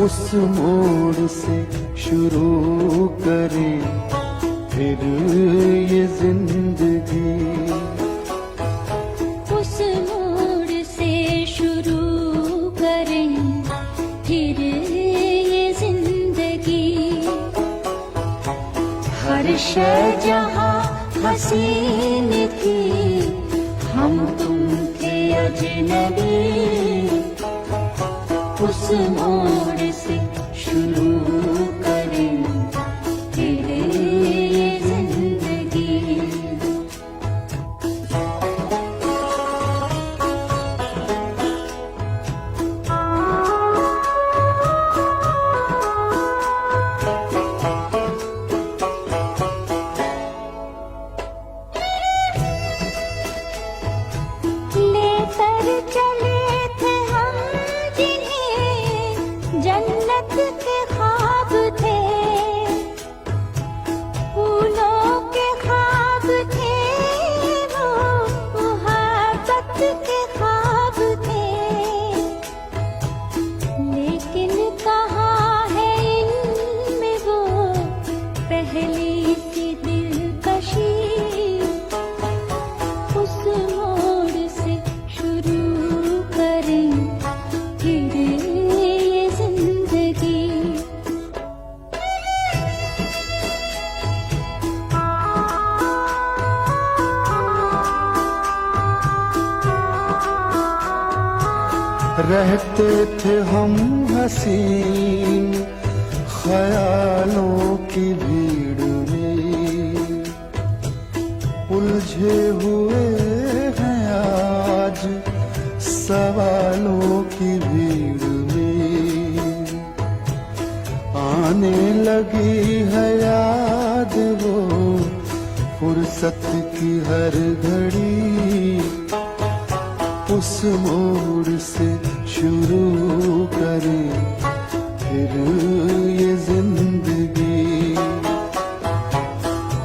उस मोड़ से शुरू करें फिर ये जिंदगी। उस मोड़ से शुरू करें फिर ये जिंदगी। हर शय जहाँ हसीन थी, हम तुम थे अजनबी। उस मोड़ से शुरू करें फिर ये जिंदगी। लेकर चले थे हम जिन्हें जन्नत के ख्वाब थे, फूलों के ख्वाब थे वो, मोहब्बत के ख्वाब थे। लेकिन कहाँ है इनमें वो पहली सी दिलकशी। उस मोड़ से शुरू करें फिर ये जिंदगी। रहते थे हम हसीन ख्यालों की भीड़ में, उलझे हुए हैं आज सवालों की भीड़ में। आने लगी है याद वो फुर्सत की हर घड़ी। उस मोड़ से शुरू करें फिर ये जिंदगी।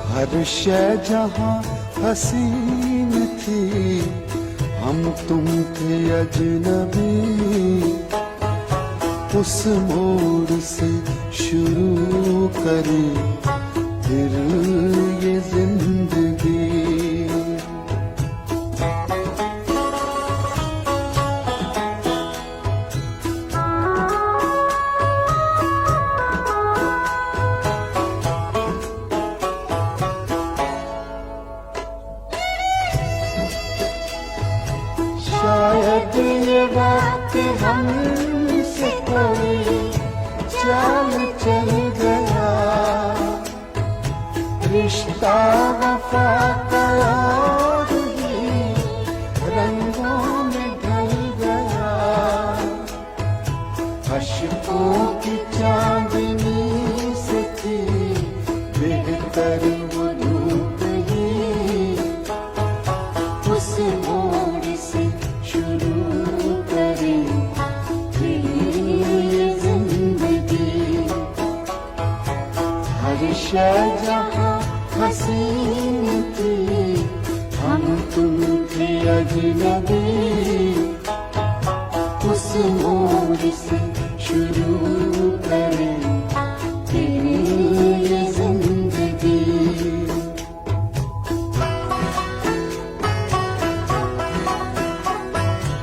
हर शय जहाँ हसीन थी, हम तुम थे अजनबी। उस मोड़ से शुरू करें फिर ये जिंदगी। शायद ये वक्त हमसे कोई चाल चल गया, रिश्ता वफा का और ही रंगों में ढल गया। अश्कों की चांदनी से थी बेहतर वो धूप ही। उस मोड़ से शुरू करें फिर ये जिंदगी। हर शय जहाँ हसीन थी, हम तुम थे अजनबी। उस मोड़ से